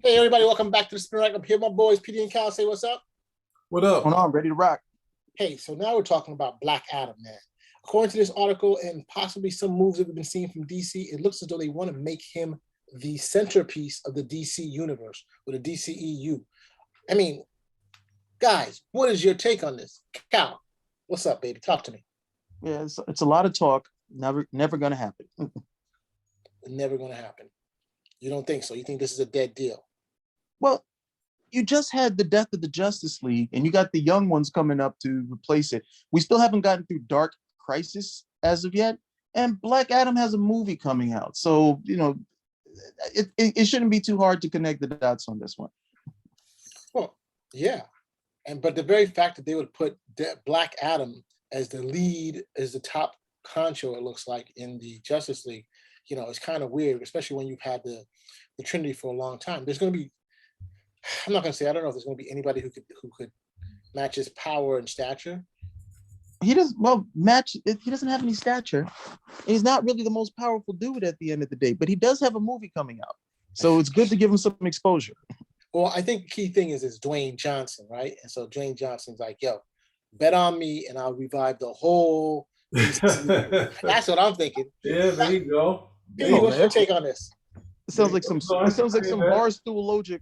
Hey, everybody, welcome back to the Spin Rack. I'm here, my boys, PD and Cal. Say what's up. What up? Hold on, ready to rock. Hey, so now we're talking about Black Adam, man. According to this article and possibly some moves that we've been seeing from DC, it looks as though they want to make him the centerpiece of the DC universe or the DCEU. I mean, guys, what is your take on this? Cal, what's up, baby? Talk to me. Yeah, it's a lot of talk. Never gonna happen. Never going to happen. You don't think so? You think this is a dead deal? Well, you just had the death of the Justice League, and you got the young ones coming up to replace it. We still haven't gotten through Dark Crisis as of yet, and Black Adam has a movie coming out. So, it shouldn't be too hard to connect the dots on this one. Well, yeah. But the very fact that they would put Black Adam as the lead, as the top honcho, it looks like, in the Justice League, it's kind of weird, especially when you've had the Trinity for a long time. There's going to be, I'm not going to say, I don't know if there's going to be anybody who could match his power and stature. He doesn't have any stature. He's not really the most powerful dude at the end of the day, but he does have a movie coming out. So it's good to give him some exposure. Well, I think the key thing is Dwayne Johnson, right? And so Dwayne Johnson's like, yo, bet on me and I'll revive the whole. That's what I'm thinking. Yeah, there you go. What's your take on this? It sounds like some barstool logic.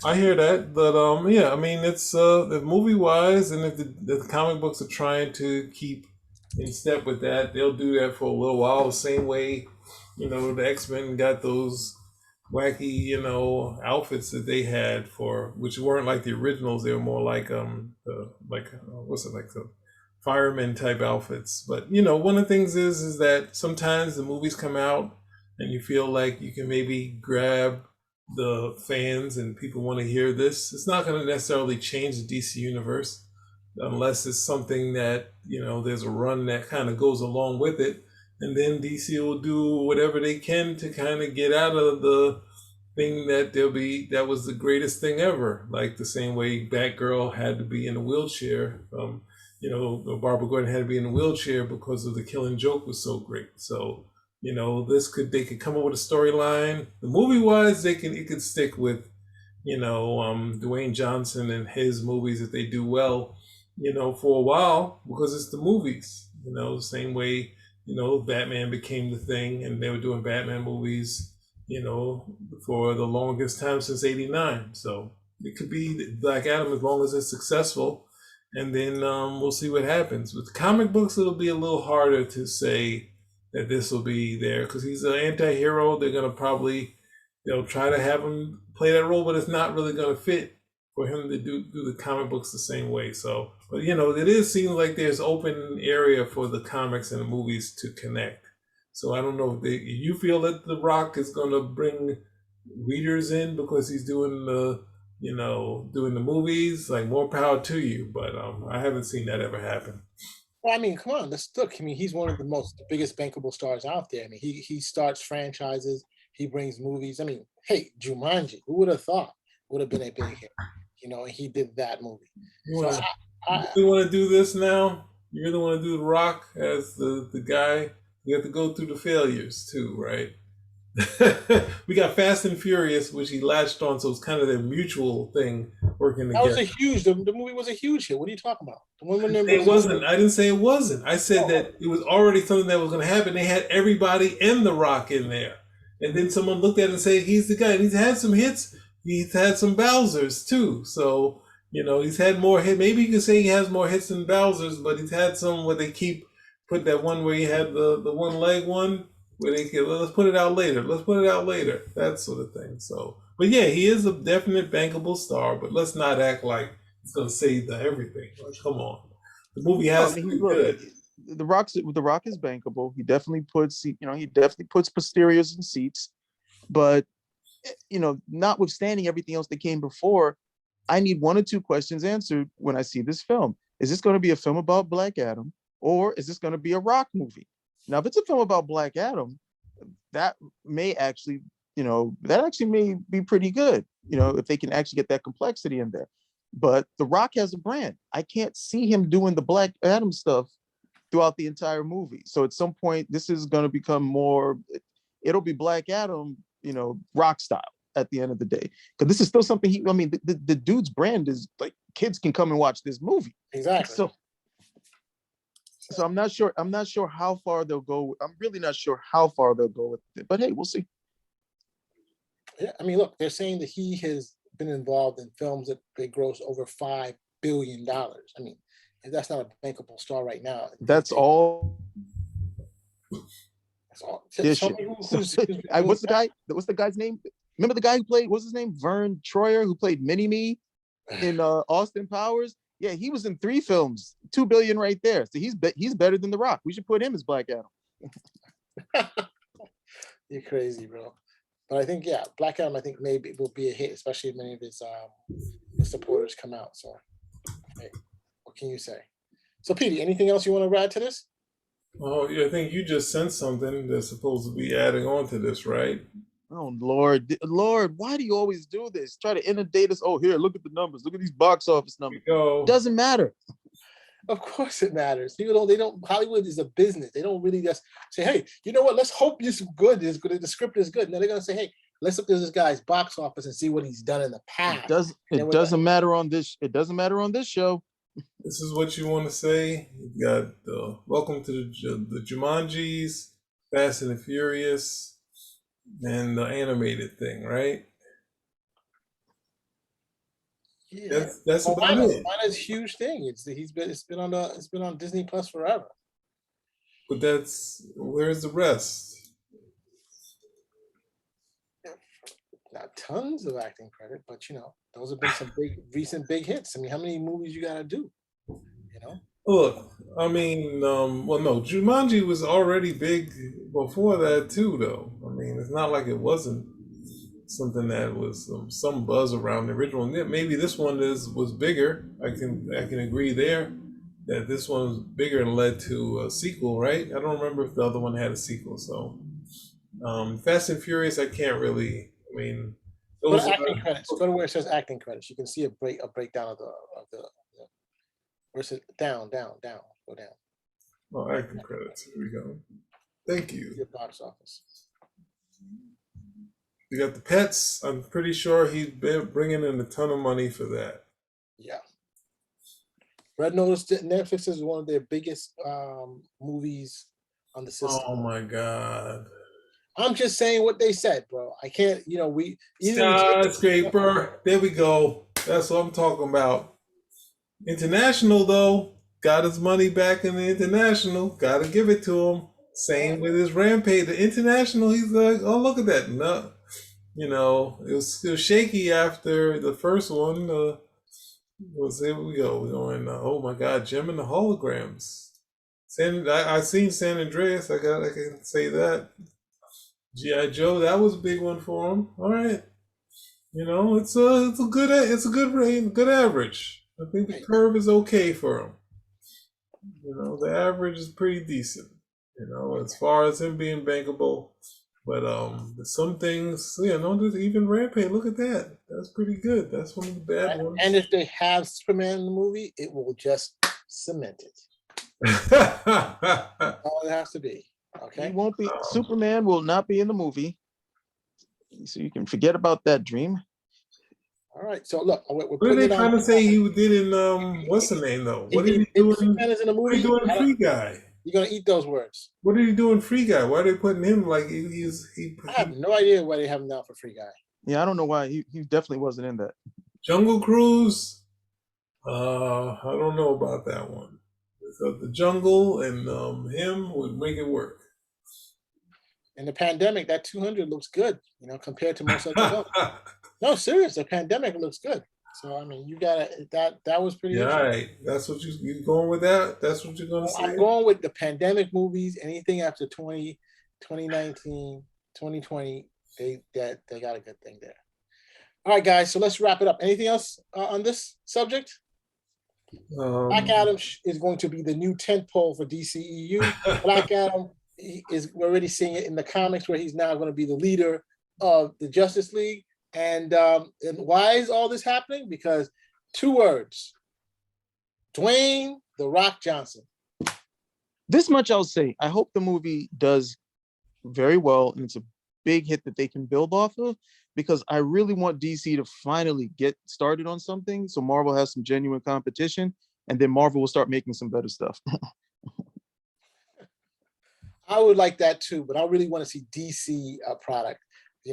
I hear that, but yeah, I mean, it's the movie wise, and if the comic books are trying to keep in step with that, they'll do that for a little while. The same way, the X-Men got those wacky, outfits that they had which weren't like the originals. They were more like the fireman type outfits. But one of the things is that sometimes the movies come out and you feel like you can maybe grab the fans and people want to hear this. It's not going to necessarily change the DC universe unless it's something that there's a run that kind of goes along with it, and then DC will do whatever they can to kind of get out of the thing that was the greatest thing ever, like the same way Batgirl had to be in a wheelchair. Barbara Gordon had to be in a wheelchair because of The Killing Joke was so great. So, they could come up with a storyline. The movie wise, it could stick with, Dwayne Johnson and his movies if they do well, for a while, because it's the movies, the same way, Batman became the thing and they were doing Batman movies, for the longest time since '89. So it could be Black Adam as long as it's successful. And then we'll see what happens. With comic books, it'll be a little harder to say that this will be there because he's an anti-hero. They're going to probably, try to have him play that role, but it's not really going to fit for him to do the comic books the same way. So, but it seems like there's open area for the comics and the movies to connect. So I don't know if you feel that The Rock is going to bring readers in because he's doing the movies, like more power to you. But I haven't seen that ever happen. Well, I mean, come on, let's look. I mean, he's one of the biggest bankable stars out there. I mean, he starts franchises, he brings movies. I mean, hey, Jumanji, who would have thought would have been a big hit? And he did that movie. You really want to do this now? You really want to do The Rock as the guy? You have to go through the failures too, right? We got Fast and Furious, which he latched on, so it's kind of their mutual thing working together. The movie was a huge hit. What are you talking about? It wasn't. I didn't say it wasn't. I said that it was already something that was going to happen. They had everybody and The Rock in there. And then someone looked at it and said, he's the guy. And he's had some hits. He's had some Bowsers too. So, he's had more hits. Maybe you can say he has more hits than Bowsers, but he's had some where they put that one where he had the one leg one. Where they can, let's put it out later. That sort of thing. So, but yeah, he is a definite bankable star. But let's not act like he's going to save everything. Like, come on, the movie has to be good. The Rock is bankable. He definitely puts posteriors in seats. But notwithstanding everything else that came before, I need one or two questions answered when I see this film. Is this going to be a film about Black Adam, or is this going to be a Rock movie? Now, if it's a film about Black Adam, that may actually may be pretty good, if they can actually get that complexity in there. But The Rock has a brand. I can't see him doing the Black Adam stuff throughout the entire movie. So at some point, this is going to become more, it'll be Black Adam, Rock style. at the end of the day, because this is still something I mean, the dude's brand is like kids can come and watch this movie. Exactly. So I'm not sure how far they'll go. I'm really not sure how far they'll go with it. But hey, we'll see. Yeah, I mean, look, they're saying that he has been involved in films that they gross over $5 billion. I mean, if that's not a bankable star right now. That's all. That's all. This Show shit. me What's the guy's name? Remember the guy who played, what's his name? Vern Troyer, who played Mini-Me in Austin Powers? Yeah, he was in 3 films, 2 billion right there. So he's better than The Rock. We should put him as Black Adam. You're crazy, bro. But I think, yeah, Black Adam, I think maybe will be a hit, especially if many of his supporters come out. So, hey, what can you say? So, Petey, anything else you want to add to this? Oh, yeah, I think you just sent something that's supposed to be adding on to this, right? Oh Lord, why do you always do this? Try to inundate us. Oh, here, look at the numbers. Look at these box office numbers. Doesn't matter. Of course it matters. People don't, Hollywood is a business. They don't really just say, hey, you know what, let's hope this is good. The script is good. No, they're going to say, hey, let's look at this guy's box office and see what he's done in the past. It doesn't matter on this. It doesn't matter on this show. This is what you want to say. You got Welcome to the Jumanjis, Fast and the Furious, and the animated thing, right? Yeah, that's about it. Mine is a huge thing. It's been on Disney Plus forever. But where's the rest? Not tons of acting credit, but those have been some recent big hits. I mean, how many movies you gotta do? Look, I mean, well, no, Jumanji was already big before that too, though. I mean, it's not like it wasn't something that was some buzz around the original. Maybe this one was bigger. I can agree there that this one was bigger and led to a sequel, right? I don't remember if the other one had a sequel. So, Fast and Furious, I can't really. I mean, go to acting credits. Go to where it says acting credits. You can see a breakdown of the. Where's it? Down. Go down. Oh, acting credits. Here we go. Thank you. Your box office. You got the pets. I'm pretty sure he's been bringing in a ton of money for that. Yeah. Red Notice, Netflix is one of their biggest movies on the system. Oh my God. I'm just saying what they said, bro. I can't, Skyscraper. There we go. That's what I'm talking about. International, though, got his money back in the international. Got to give it to him. Same with his Rampage. The international, he's like, oh, look at that. No, it was shaky after the first one. Here we go. We're going, oh my God, Gem and the Holograms. I seen San Andreas. I can say that. G.I. Joe, that was a big one for him. All right. It's a good range, good average. I think the curve is okay for him. The average is pretty decent. As far as him being bankable. But some things, even Rampage, look at that. That's pretty good. That's one of the bad ones. And if they have Superman in the movie, it will just cement it. All it has to be. Okay. He won't be. Superman will not be in the movie. So you can forget about that dream. All right. So look, we're what are they trying to say he did in what's the name though? What did he do in Free Guy? You're gonna eat those words. What did he do in Free Guy? Why are they putting him like he I have no idea why they have him down for Free Guy. Yeah, I don't know why. He definitely wasn't in that. Jungle Cruise. I don't know about that one. Because the jungle and him would make it work. In the pandemic, that 200 looks good, compared to most other films. No, serious. The pandemic looks good. So I mean, you got that was pretty. Yeah, all right. That's what you going with that? That's what you're gonna say? I'm going with the pandemic movies. Anything after 2019, 2020, they got a good thing there. All right, guys. So let's wrap it up. Anything else on this subject? Black Adam is going to be the new tentpole for DCEU. Black Adam we're already seeing it in the comics where he's now going to be the leader of the Justice League. And why is all this happening? Because 2 words: Dwayne "The Rock" Johnson. This much I'll say. I hope the movie does very well, and it's a big hit that they can build off of, because I really want DC to finally get started on something so Marvel has some genuine competition, and then Marvel will start making some better stuff. I would like that too, but I really want to see DC product.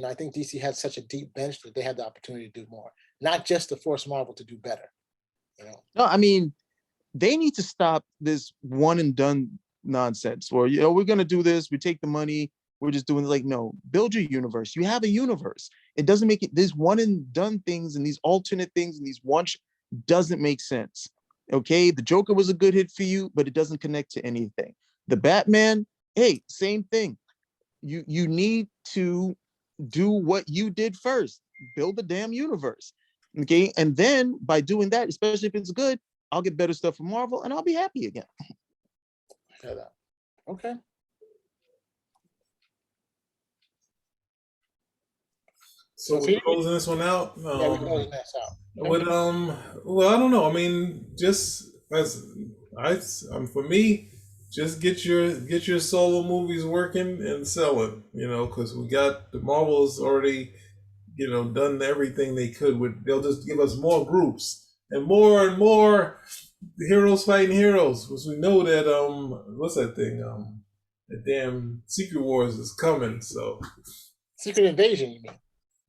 I think DC has such a deep bench that they have the opportunity to do more, not just to force Marvel to do better. No, I mean, they need to stop this one and done nonsense. Or, we're gonna do this, we take the money, we're just doing like, no, build your universe. You have a universe. It doesn't make it, this one and done things and these alternate things and these doesn't make sense. Okay, the Joker was a good hit for you, but it doesn't connect to anything. The Batman, hey, same thing. You need to do what you did first. Build the damn universe. Okay, and then by doing that, especially if it's good, I'll get better stuff from Marvel and I'll be happy again. Okay. So we're closing this one out. Yeah, we're closing this out. With well, I don't know. I mean, just for me, just get your solo movies working and selling. Because we got the Marvels already, done everything they could with. They'll just give us more groups and more heroes fighting heroes. Because we know that what's that thing? The damn Secret Wars is coming. So Secret Invasion, you mean?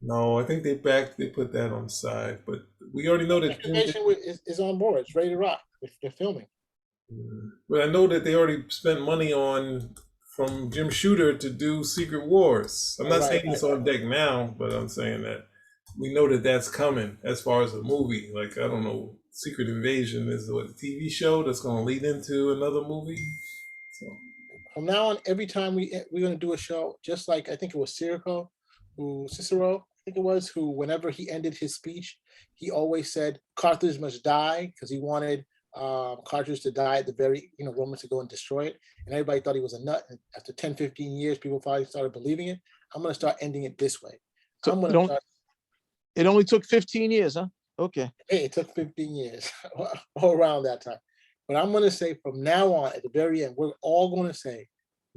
No, I think they put that on the side, but we already know that Secret Invasion is on board. It's ready to rock. They're filming. But I know that they already spent money from Jim Shooter to do Secret Wars. I'm not saying it's on deck now, but I'm saying that we know that that's coming as far as a movie. Like, I don't know, Secret Invasion is the TV show that's going to lead into another movie. So from now on, every time we're going to do a show, just like I think it was Cicero, I think it was, who whenever he ended his speech, he always said Carthage must die, because he wanted Carthage to die at the very, Romans to go and destroy it. And everybody thought he was a nut. And after 10, 15 years, people finally started believing it. I'm going to start ending it this way. So it only took 15 years, huh? Okay. Hey, it took 15 years, all around that time. But I'm going to say from now on, at the very end, we're all going to say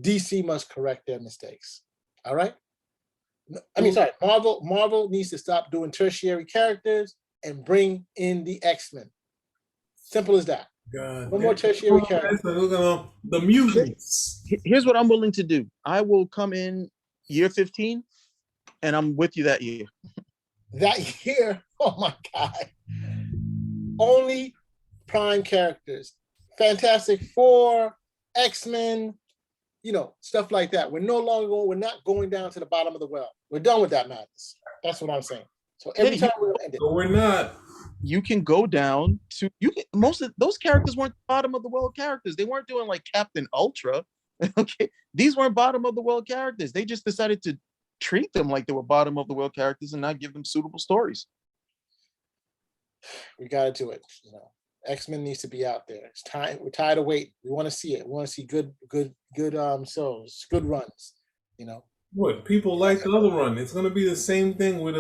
DC must correct their mistakes. All right? I mean, sorry, Marvel needs to stop doing tertiary characters and bring in the X-Men. Simple as that. God, no more tertiary characters. The mutants. Here's what I'm willing to do. I will come in year 15 and I'm with you that year. That year, oh my God. Only prime characters. Fantastic Four, X-Men, stuff like that. We're not going down to the bottom of the well. We're done with that madness. That's what I'm saying. So every time we're gonna end it. No, we're not. You can go down to most of those characters weren't bottom of the well characters. They weren't doing like Captain Ultra. Okay. These weren't bottom of the well characters. They just decided to treat them like they were bottom of the well characters and not give them suitable stories. We gotta do it. X-Men needs to be out there. It's time. We're tired of waiting. We want to see it. We want to see good shows, good runs. What people like the other run? It's gonna be the same thing with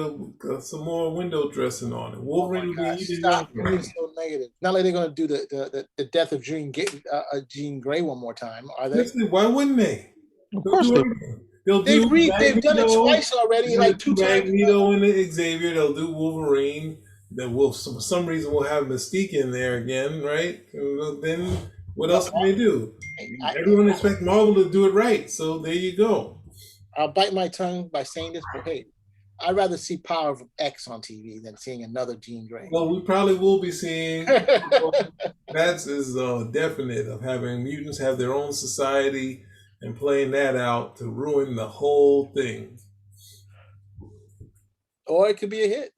some more window dressing on it. Wolverine will be stop being so negative. Not like they're gonna do the death of Jean Grey one more time, are they? Why wouldn't they? Of course they've done it twice already, like 2 times. Magneto and Xavier. They'll do Wolverine. Then for some reason we'll have Mystique in there again, right? Then what else can they do? Everyone expects Marvel to do it right, so there you go. I'll bite my tongue by saying this, but hey, I'd rather see Power of X on TV than seeing another Jean Grey. Well, we probably will be seeing. That's definite of having mutants have their own society and playing that out to ruin the whole thing. Or it could be a hit.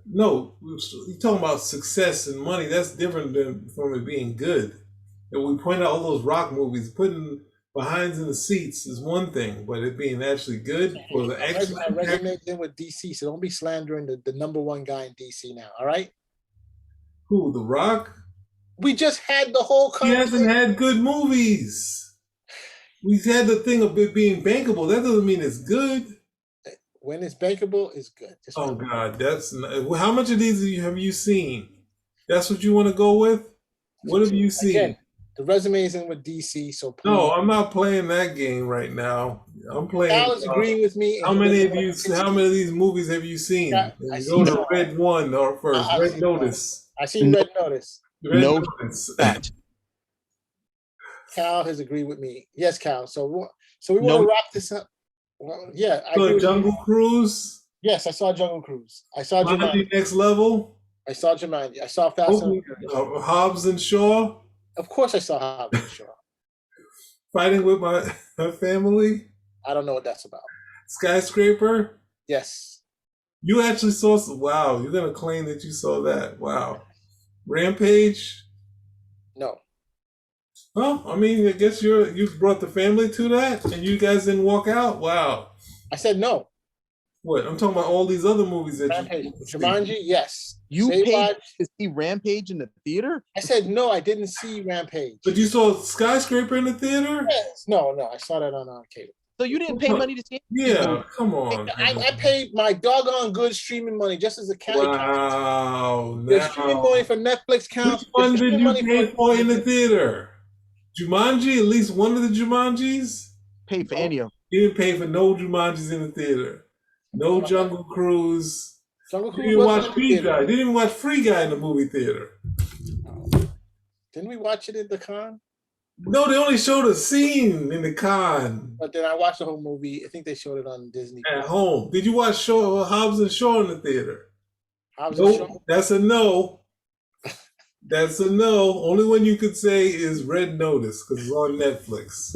No, you're talking about success and money. That's different from it being good. And we point out all those rock movies, putting behinds in the seats is one thing, but it being actually good for the X-Men. I resonate in with DC, so don't be slandering the number one guy in DC now, all right? Who, The Rock? We just had the whole conversation. He hasn't had good movies. We've had the thing of it being bankable. That doesn't mean it's good. When it's bankable, it's good. Oh God, how much of these have you seen? That's what you want to go with? What have you seen? Again, the resume is in with DC, so please. No, I'm not playing that game right now. I'm playing. Cal is agreeing with me. How and he many doesn't of want you? to continue. How many of these movies have you seen? I And seen go to some. Red One or first. I've Red seen some. Notice. I seen No. Red Notice. Red No, Notice. not. Cal has agreed with me. Yes, Cal. So we want No. to wrap this up. Well, yeah, I agree So with you. Jungle Cruise. Yes, I saw Jungle Cruise. I saw Jumanji Jumanji. Next Level. I saw Jumanji. I saw Fast and Furious. Hobbs and Shaw. Of course, I saw Hobbs and Shaw. Fighting with my family. I don't know what that's about. Skyscraper. Yes. You actually saw. Wow, you're gonna claim that you saw that. Wow. Rampage. No. Well, I mean, I guess you brought the family to that, and you guys didn't walk out. Wow. I said no. What? I'm talking about all these other movies that Rampage. you Jumanji, yes. You Saved paid by- to see Rampage in the theater? I said no, I didn't see Rampage. But you saw Skyscraper in the theater? Yes. No, I saw that on cable. So you didn't pay money to see it? Yeah, come on. I paid my doggone good streaming money just as a county. Wow. The streaming money for Netflix counts. Which one the did streaming you money pay for in the theater? Jumanji? At least one of the Jumanjis? Pay for any of them. You didn't pay for no Jumanjis in the theater. No Jungle Cruise. Jungle You Cruise didn't wasn't watch in the Free theater. Guy. You didn't watch Free Guy in the movie theater. Didn't we watch it at the con? No, they only showed a scene in the con But then I watched the whole movie. I think they showed it on Disney. at home. Did you watch Hobbs and Shaw in the theater? Hobbs and Nope. Shaw? That's a no. That's a no. Only one you could say is Red Notice because it's on Netflix.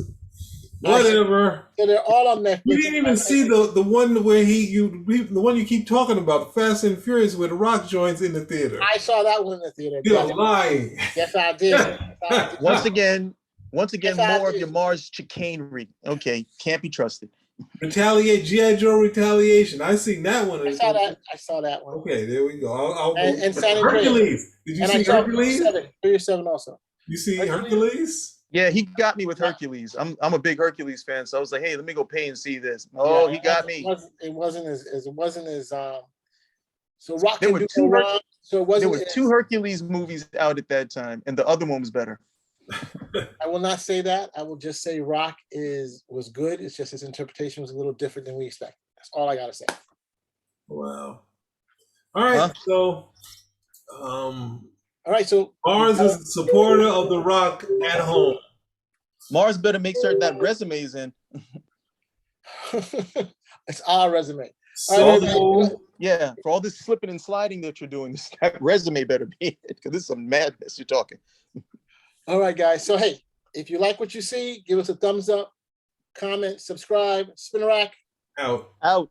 Whatever. So they're all on Netflix. You didn't even see the one where the one you keep talking about, Fast and Furious, where the Rock joins in the theater. I saw that one in the theater. You're lying. Yes, I did. Yes, I did. Once again, Yes, I more of did. your Mars chicanery. Okay, can't be trusted. Retaliate, G.I. Joe Retaliation. I seen that one. I saw that. I saw that one. Okay, there we go. I'll And San Andreas. Hercules. Did you And see I saw Hercules? Furious 7 also. You see Hercules? Hercules? Yeah, he got me with Hercules. I'm a big Hercules fan, so I was like, hey, let me go pay and see this. Oh, Yeah, he got me. It wasn't as so Rock There can were do two no wrong. So it There wasn't. were two Hercules movies out at that time, and the other one was better. I will not say that. I will just say Rock was good. It's just his interpretation was a little different than we expected. That's all I gotta say. Wow. All right. Huh? So, All right. So Mars is a supporter of The Rock at home. Mars better make certain that resume is in. it's our resume. So, Yeah, for all this slipping and sliding that you're doing, that resume better be in it, because this is some madness you're talking. All right, guys. So hey, if you like what you see, give us a thumbs up, comment, subscribe, spin a rack. out. Out.